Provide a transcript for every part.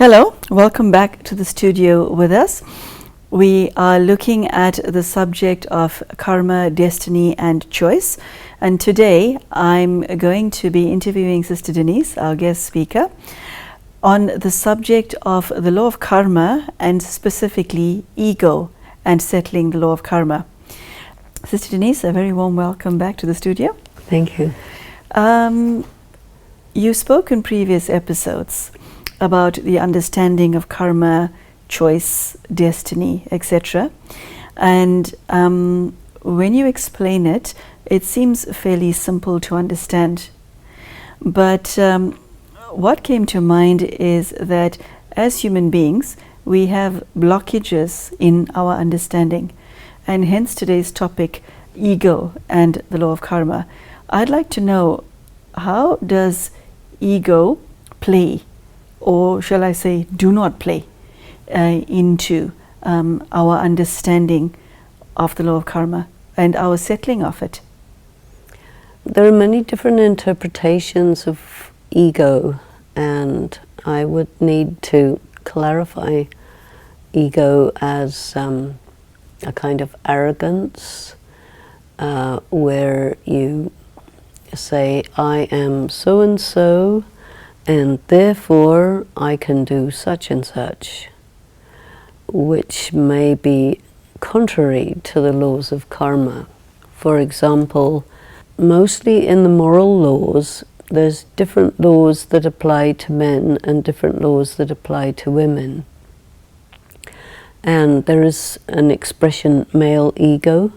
Hello, welcome back to the studio with us. We are looking at the subject of karma, destiny and choice. And today I'm going to be interviewing Sister Denise, our guest speaker, on the subject of the law of karma and specifically ego and settling the law of karma. Sister Denise, a very warm welcome back to the studio. Thank you. You spoke in previous episodes about the understanding of karma, choice, destiny, etc. And when you explain it, it seems fairly simple to understand. But what came to mind is that as human beings, we have blockages in our understanding. And hence today's topic, ego and the law of karma. I'd like to know, how does ego play, or shall I say do not play, into our understanding of the law of karma and our settling of it? There are many different interpretations of ego, and I would need to clarify ego as a kind of arrogance where you say, I am so and so, and therefore I can do such and such, which may be contrary to the laws of karma. For example, mostly in the moral laws, there's different laws that apply to men and different laws that apply to women. And there is an expression, male ego,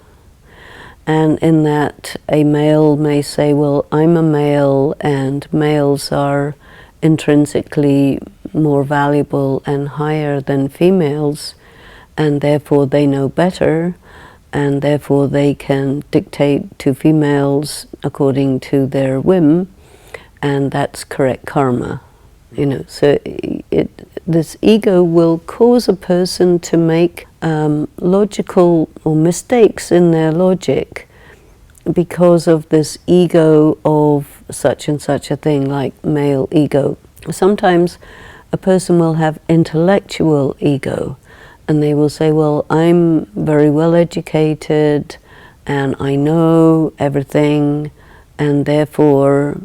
and in that a male may say, well, I'm a male and males are intrinsically more valuable and higher than females, and therefore they know better, and therefore they can dictate to females according to their whim, and that's correct karma. You know, so this ego will cause a person to make logical or mistakes in their logic because of this ego of such and such a thing, like male ego. Sometimes a person will have intellectual ego, and they will say, well, I'm very well educated and I know everything, and therefore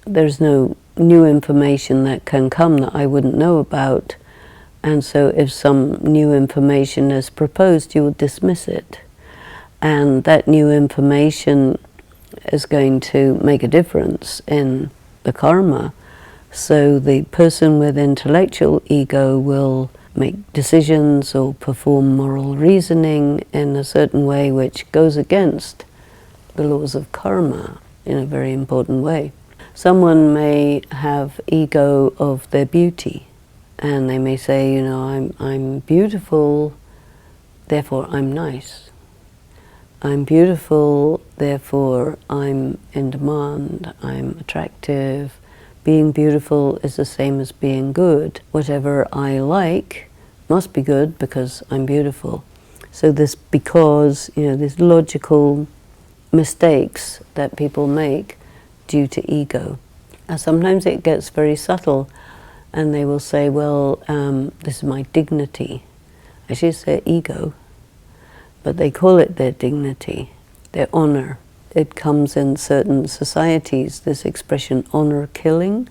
there's no new information that can come that I wouldn't know about. And so if some new information is proposed, you will dismiss it. And that new information is going to make a difference in the karma. So the person with intellectual ego will make decisions or perform moral reasoning in a certain way which goes against the laws of karma in a very important way. Someone may have ego of their beauty, and they may say, you know, I'm beautiful, therefore I'm nice. I'm beautiful, therefore I'm in demand, I'm attractive. Being beautiful is the same as being good. Whatever I like must be good because I'm beautiful. So this because, you know, these logical mistakes that people make due to ego. And sometimes it gets very subtle, and they will say, well, this is my dignity. Actually, it's their ego, but they call it their dignity, their honor. It comes in certain societies, this expression, honor killing.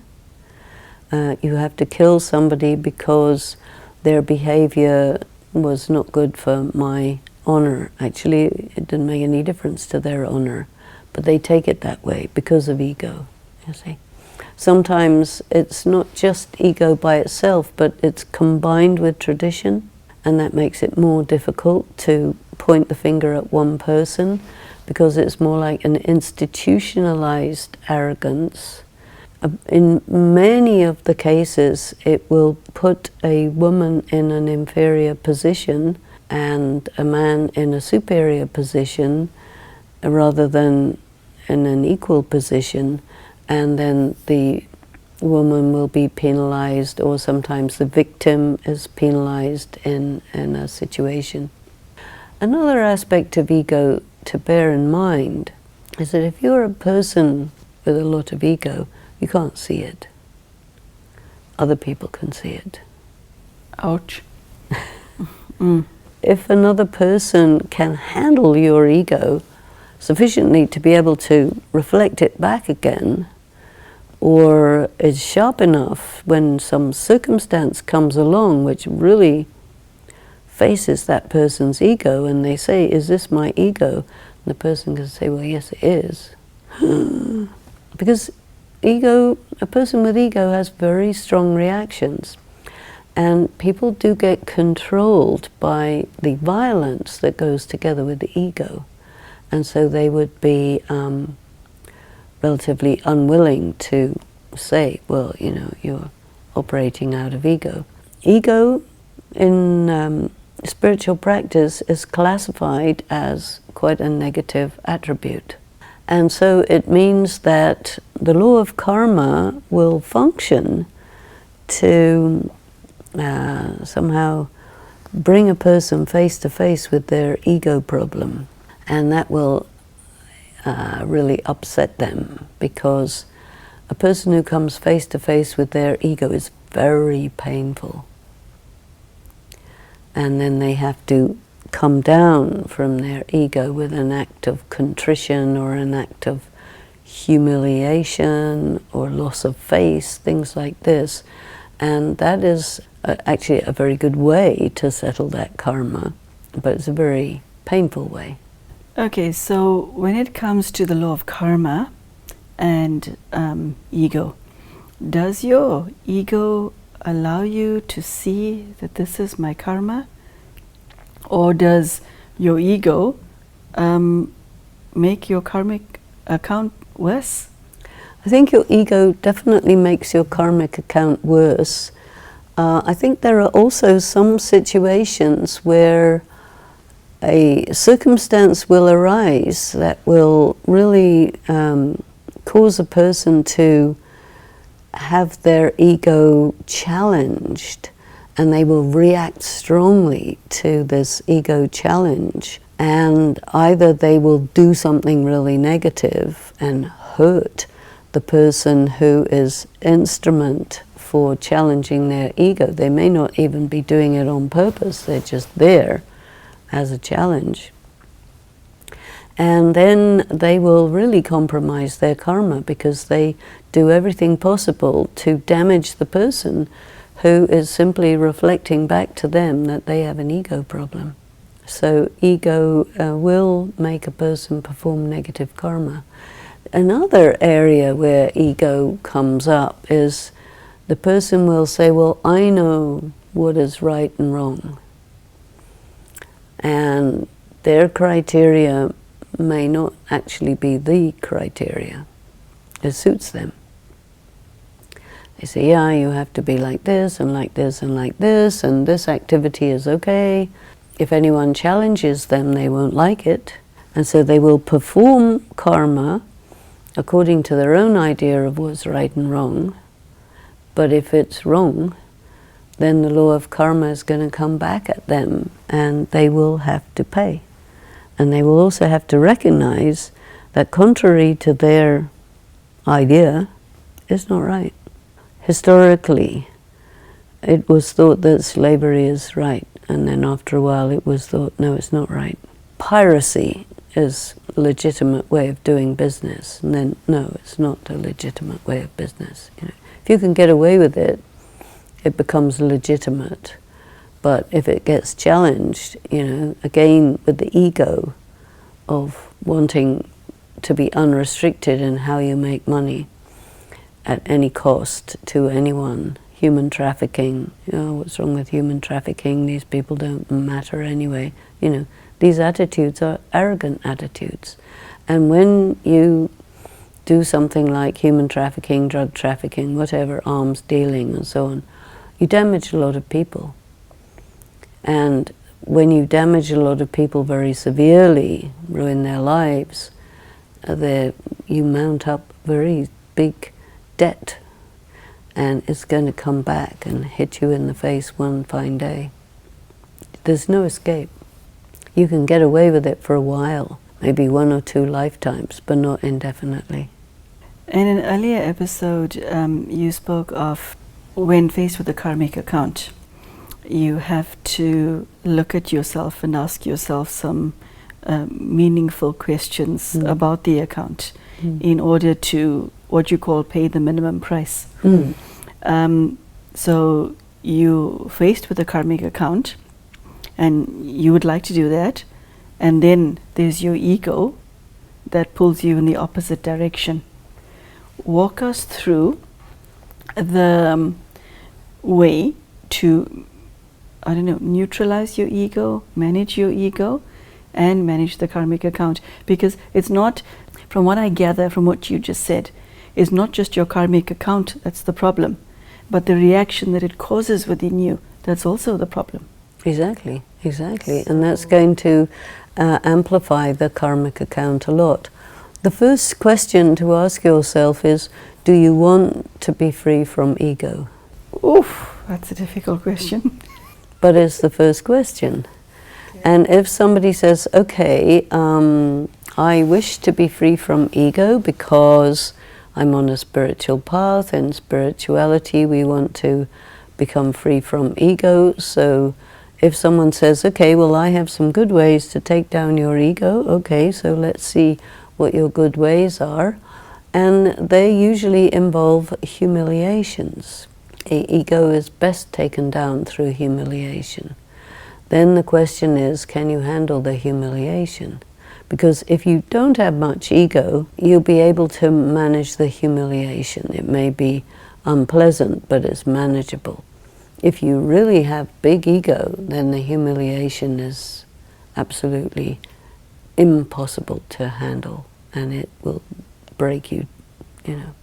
You have to kill somebody because their behavior was not good for my honor. Actually, it didn't make any difference to their honor, but they take it that way because of ego, you see. Sometimes it's not just ego by itself, but it's combined with tradition, and that makes it more difficult to point the finger at one person, because it's more like an institutionalized arrogance. In many of the cases, it will put a woman in an inferior position and a man in a superior position rather than in an equal position, and then the woman will be penalized, or sometimes the victim is penalized in a situation. Another aspect of ego to bear in mind is that if you're a person with a lot of ego, you can't see it. other people can see it. Ouch. Mm. If another person can handle your ego sufficiently to be able to reflect it back again, or is sharp enough when some circumstance comes along which really faces that person's ego, and they say, is this my ego? And the person can say, well, yes, it is. Because ego, a person with ego has very strong reactions. And people do get controlled by the violence that goes together with the ego. And so they would be relatively unwilling to say, well, you know, you're operating out of ego. Ego in spiritual practice is classified as quite a negative attribute. And so it means that the law of karma will function to somehow bring a person face to face with their ego problem, and that will really upset them, because a person who comes face to face with their ego is very painful, and then they have to come down from their ego with an act of contrition or an act of humiliation or loss of face, things like this. And that is actually a very good way to settle that karma, but it's a very painful way. Okay, so when it comes to the law of karma and ego, does your ego allow you to see that this is my karma? Or does your ego make your karmic account worse? I think your ego definitely makes your karmic account worse. I think there are also some situations where a circumstance will arise that will really cause a person to have their ego challenged, and they will react strongly to this ego challenge, and either they will do something really negative and hurt the person who is instrument for challenging their ego. They may not even be doing it on purpose, they're just there as a challenge. And then they will really compromise their karma, because they do everything possible to damage the person who is simply reflecting back to them that they have an ego problem. So ego will make a person perform negative karma. Another area where ego comes up is the person will say, well, I know what is right and wrong. And their criteria may not actually be the criteria. It suits them. They say, yeah, you have to be like this and like this and like this, and this activity is okay. If anyone challenges them, they won't like it. And so they will perform karma according to their own idea of what's right and wrong. But if it's wrong, then the law of karma is going to come back at them, and they will have to pay. And they will also have to recognize that contrary to their idea, it's not right. Historically, it was thought that slavery is right, and then after a while it was thought, no, it's not right. Piracy is a legitimate way of doing business, and then, no, it's not a legitimate way of business. You know, if you can get away with it, it becomes legitimate. But if it gets challenged, you know, again with the ego of wanting to be unrestricted in how you make money at any cost to anyone, human trafficking, you know, what's wrong with human trafficking? These people don't matter anyway. You know, these attitudes are arrogant attitudes. And when you do something like human trafficking, drug trafficking, whatever, arms dealing and so on, you damage a lot of people. And when you damage a lot of people very severely, ruin their lives, you mount up very big debt, and it's going to come back and hit you in the face one fine day. There's no escape. You can get away with it for a while, maybe 1 or 2 lifetimes, but not indefinitely. In an earlier episode, you spoke of when faced with a karmic account, you have to look at yourself and ask yourself some meaningful questions about the account in order to, what you call, pay the minimum price. So you faced with a karmic account and you would like to do that, and then there's your ego that pulls you in the opposite direction. Walk us through the way to, I don't know, neutralize your ego, manage your ego, and manage the karmic account. Because it's not, from what I gather from what you just said, it's not just your karmic account that's the problem, but the reaction that it causes within you, that's also the problem. Exactly, exactly. And that's going to amplify the karmic account a lot. The first question to ask yourself is, do you want to be free from ego? Oof, that's a difficult question. But it's the first question. And if somebody says, okay, I wish to be free from ego because I'm on a spiritual path. In spirituality, we want to become free from ego. So if someone says, okay, well, I have some good ways to take down your ego, okay, so let's see what your good ways are. And they usually involve humiliations. Ego is best taken down through humiliation. Then the question is, can you handle the humiliation? Because if you don't have much ego, you'll be able to manage the humiliation. It may be unpleasant, but it's manageable. If you really have big ego, then the humiliation is absolutely impossible to handle, and it will break you, you know.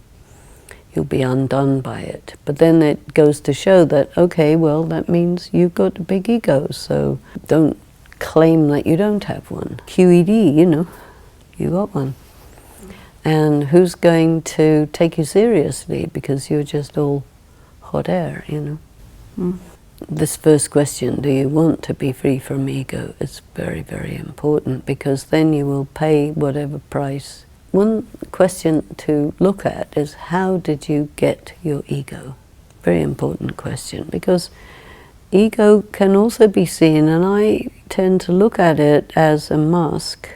You'll be undone by it. But then it goes to show that, okay, well, that means you've got a big ego, so don't claim that you don't have one. QED, you know, you got one. And who's going to take you seriously because you're just all hot air, you know? This first question, do you want to be free from ego, is very, very important, because then you will pay whatever price. One question to look at is, how did you get your ego? Very important question, because ego can also be seen, and I tend to look at it as a mask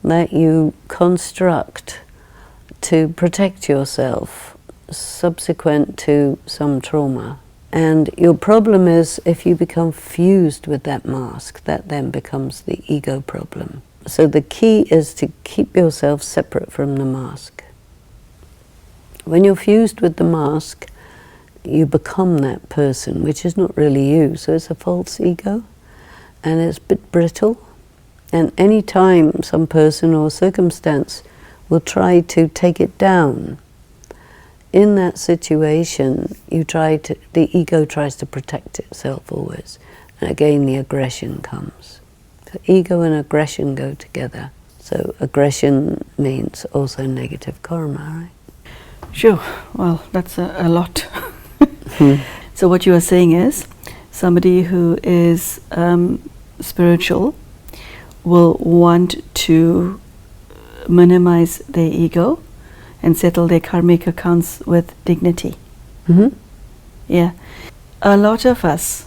that you construct to protect yourself subsequent to some trauma. And your problem is, if you become fused with that mask, that then becomes the ego problem. So the key is to keep yourself separate from the mask. When you're fused with the mask, you become that person, which is not really you. So it's a false ego, and it's a bit brittle. And any time some person or circumstance will try to take it down, in that situation, the ego tries to protect itself always. And again, the aggression comes. So ego and aggression go together. So aggression means also negative karma, right? Sure. Well, that's a lot. So what you are saying is, somebody who is spiritual will want to minimize their ego and settle their karmic accounts with dignity. Yeah. A lot of us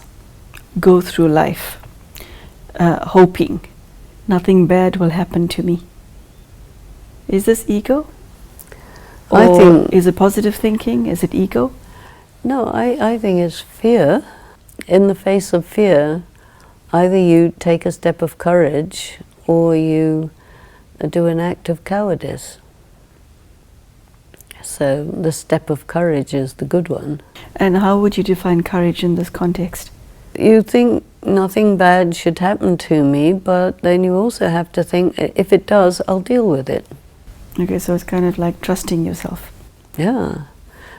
go through life hoping nothing bad will happen to me. Is this ego? Or is it positive thinking? Is it ego? No, I think it's fear. In the face of fear, either you take a step of courage or you do an act of cowardice. So the step of courage is the good one. And how would you define courage in this context? You think nothing bad should happen to me, but then you also have to think, if it does, I'll deal with it. Okay, so it's kind of like trusting yourself. Yeah.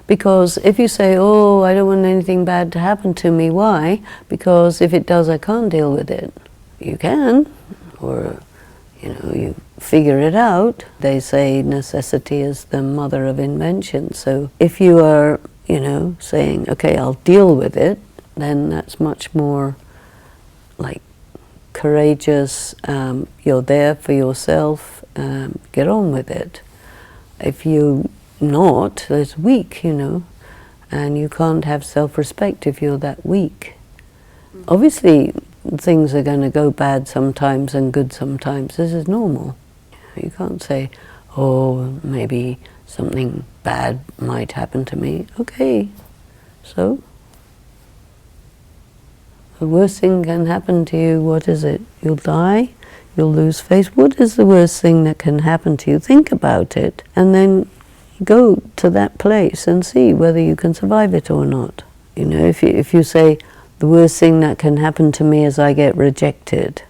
Because if you say, oh, I don't want anything bad to happen to me, why? Because if it does, I can't deal with it. You can, or you figure it out. They say necessity is the mother of invention. So if you are, saying, okay, I'll deal with it, then that's much more like courageous. You're there for yourself. Get on with it. If you not, that's weak, And you can't have self-respect if you're that weak. Obviously, things are going to go bad sometimes and good sometimes. This is normal. You can't say, oh, maybe something bad might happen to me. Okay, so the worst thing can happen to you, what is it? You'll die, you'll lose face. What is the worst thing that can happen to you? Think about it, and then go to that place and see whether you can survive it or not. You know, if you say, the worst thing that can happen to me is I get rejected.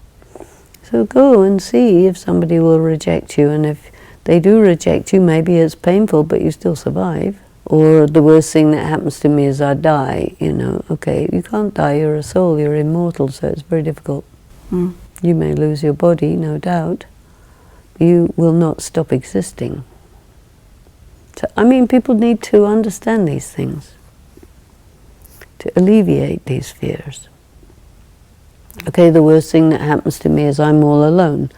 So go and see if somebody will reject you, and if they do reject you, maybe it's painful, but you still survive. Or the worst thing that happens to me is I die, you know. Okay, you can't die, you're a soul, you're immortal, so it's very difficult. You may lose your body, no doubt. You will not stop existing. So, I mean, people need to understand these things, to alleviate these fears. Okay, the worst thing that happens to me is I'm all alone.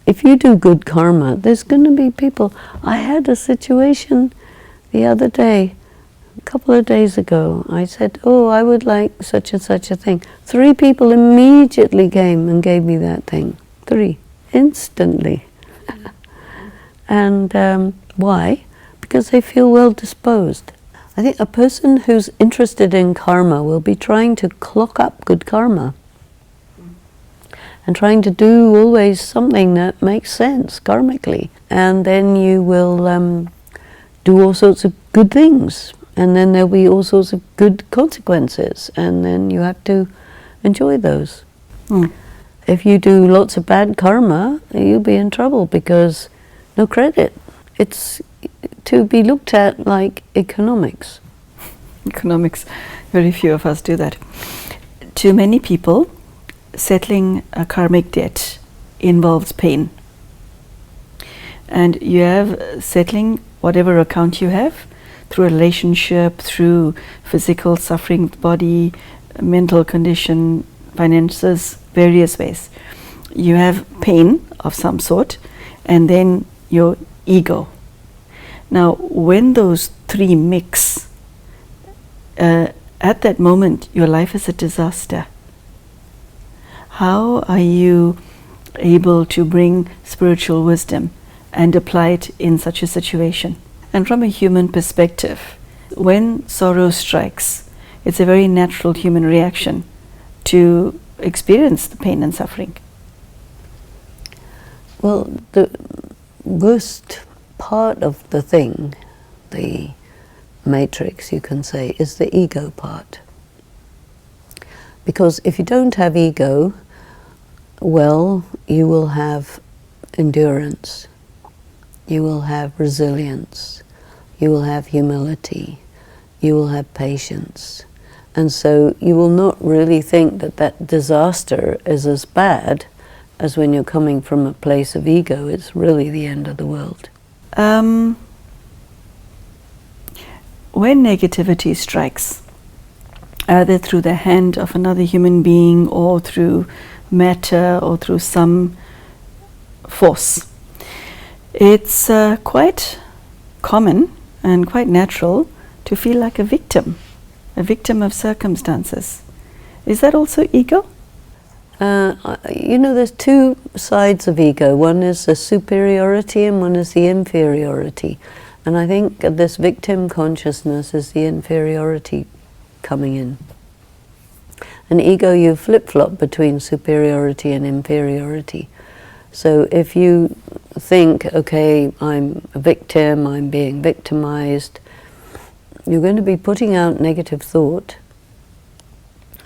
If you do good karma, there's going to be people. I had a situation the other day, a couple of days ago. I said, oh, I would like such and such a thing. 3 people immediately came and gave me that thing. 3, instantly. And why? Because they feel well disposed. I think a person who's interested in karma will be trying to clock up good karma and trying to do always something that makes sense karmically. And then you will do all sorts of good things, and then there'll be all sorts of good consequences, and then you have to enjoy those. If you do lots of bad karma, you'll be in trouble because no credit. It's to be looked at like economics. Economics, very few of us do that. To many people, settling a karmic debt involves pain. And you have settling whatever account you have through a relationship, through physical suffering, body, mental condition, finances, various ways. You have pain of some sort, and then your ego. Now, when those 3 mix, at that moment, your life is a disaster. How are you able to bring spiritual wisdom and apply it in such a situation? And from a human perspective, when sorrow strikes, it's a very natural human reaction to experience the pain and suffering. Well, the worst part of the thing, the matrix, you can say, is the ego part. Because if you don't have ego, well, you will have endurance, you will have resilience, you will have humility, you will have patience. And so you will not really think that that disaster is as bad as when you're coming from a place of ego. It's really the end of the world. When negativity strikes, either through the hand of another human being or through matter or through some force, it's quite common and quite natural to feel like a victim of circumstances. Is that also ego? You know, there's 2 sides of ego. One is the superiority and one is the inferiority. And I think this victim consciousness is the inferiority coming in. And ego, you flip-flop between superiority and inferiority. So if you think, okay, I'm a victim, I'm being victimized, you're going to be putting out negative thought.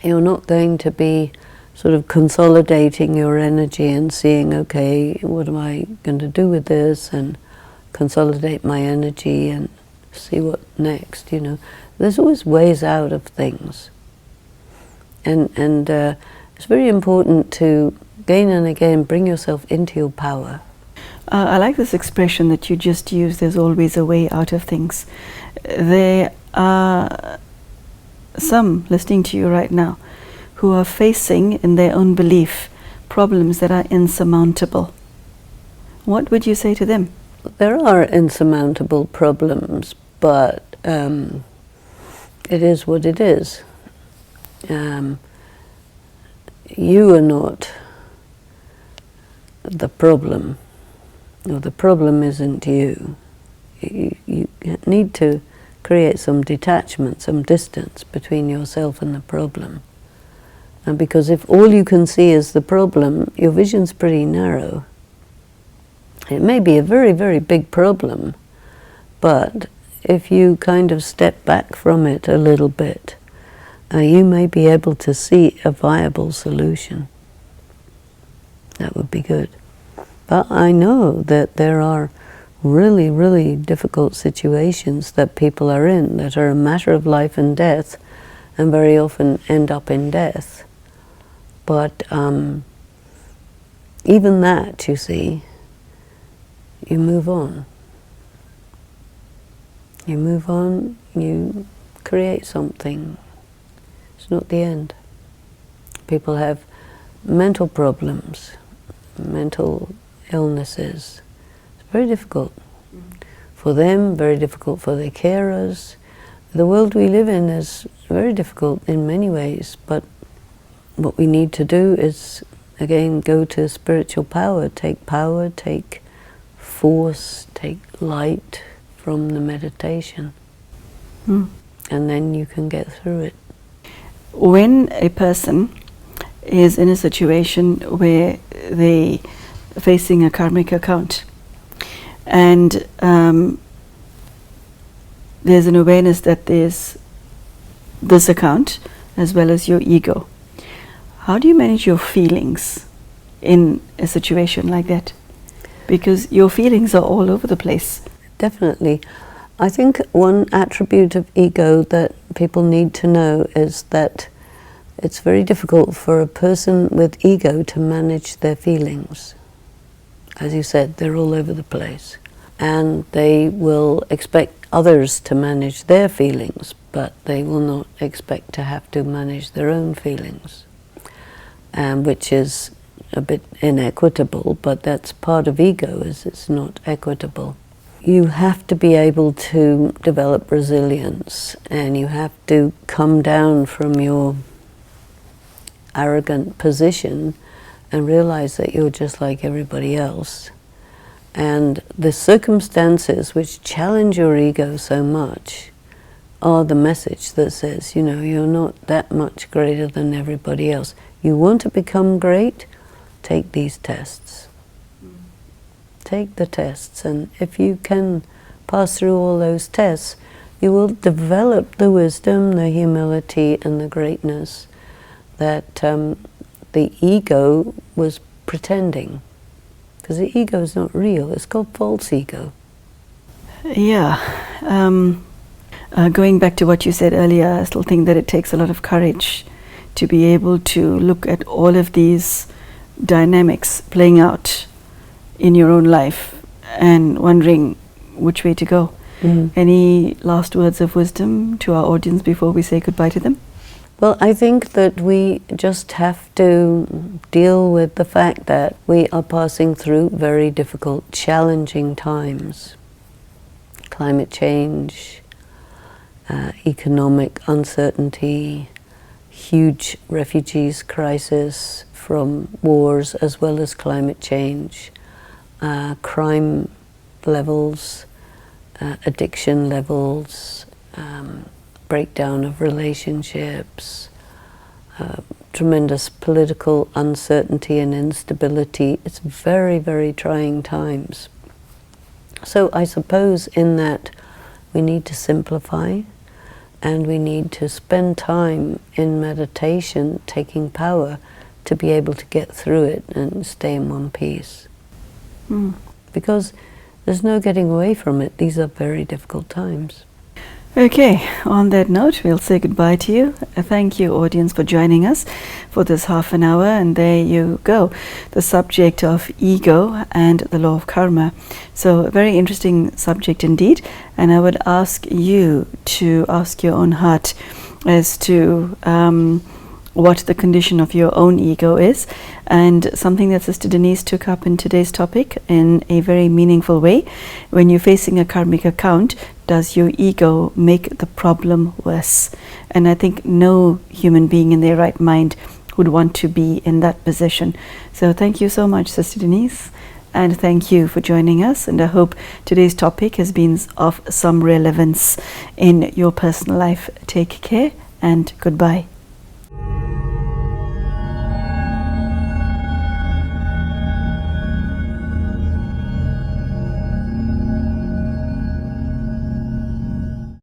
You're not going to be sort of consolidating your energy and seeing, okay, what am I going to do with this, and consolidate my energy and see what next, you know. There's always ways out of things. And it's very important to again and again bring yourself into your power. I like this expression that you just used, there's always a way out of things. There are some listening to you right now who are facing, in their own belief, problems that are insurmountable. What would you say to them? There are insurmountable problems, but it is what it is. You are not the problem, or the problem isn't you. You need to create some detachment, some distance between yourself and the problem. And because if all you can see is the problem, your vision's pretty narrow. It may be a very, very big problem, but if you kind of step back from it a little bit, you may be able to see a viable solution. That would be good. But I know that there are really, really difficult situations that people are in that are a matter of life and death, and very often end up in death. But even that, you see, you move on. You move on, you create something. It's not the end. People have mental problems, mental illnesses. It's very difficult for them, very difficult for their carers. The world we live in is very difficult in many ways, but what we need to do is, again, go to spiritual power, take force, take light from the meditation. And then you can get through it. When a person is in a situation where they are facing a karmic account, and there's an awareness that there's this account as well as your ego, how do you manage your feelings in a situation like that? Because your feelings are all over the place. Definitely. I think one attribute of ego that people need to know is that it's very difficult for a person with ego to manage their feelings. As you said, they're all over the place. And they will expect others to manage their feelings, but they will not expect to have to manage their own feelings, which is a bit inequitable, but that's part of ego, is it's not equitable. You have to be able to develop resilience, and you have to come down from your arrogant position and realize that you're just like everybody else. And the circumstances which challenge your ego so much are the message that says, you know, you're not that much greater than everybody else. You want to become great? Take these tests. Take the tests, and if you can pass through all those tests, you will develop the wisdom, the humility, and the greatness that the ego was pretending. Because the ego is not real, it's called false ego. Yeah. Going back to what you said earlier, I still think that it takes a lot of courage to be able to look at all of these dynamics playing out in your own life and wondering which way to go. Any last words of wisdom to our audience before we say goodbye to them? Well, I think that we just have to deal with the fact that we are passing through very difficult, challenging times. Climate change, economic uncertainty, huge refugees crisis from wars as well as climate change, crime levels, addiction levels, breakdown of relationships, tremendous political uncertainty and instability. It's very, very trying times. So I suppose in that we need to simplify, and we need to spend time in meditation, taking power to be able to get through it and stay in one piece. Because there's no getting away from it. These are very difficult times. Okay, on that note, we'll say goodbye to you. Thank you, audience, for joining us for this half an hour. And there you go, the subject of ego and the law of karma. So a very interesting subject indeed. And I would ask you to ask your own heart as to what the condition of your own ego is, and something that Sister Denise took up in today's topic in a very meaningful way. When you're facing a karmic account, does your ego make the problem worse? And I think no human being in their right mind would want to be in that position. So thank you so much, Sister Denise, and thank you for joining us. And I hope today's topic has been of some relevance in your personal life. Take care and goodbye.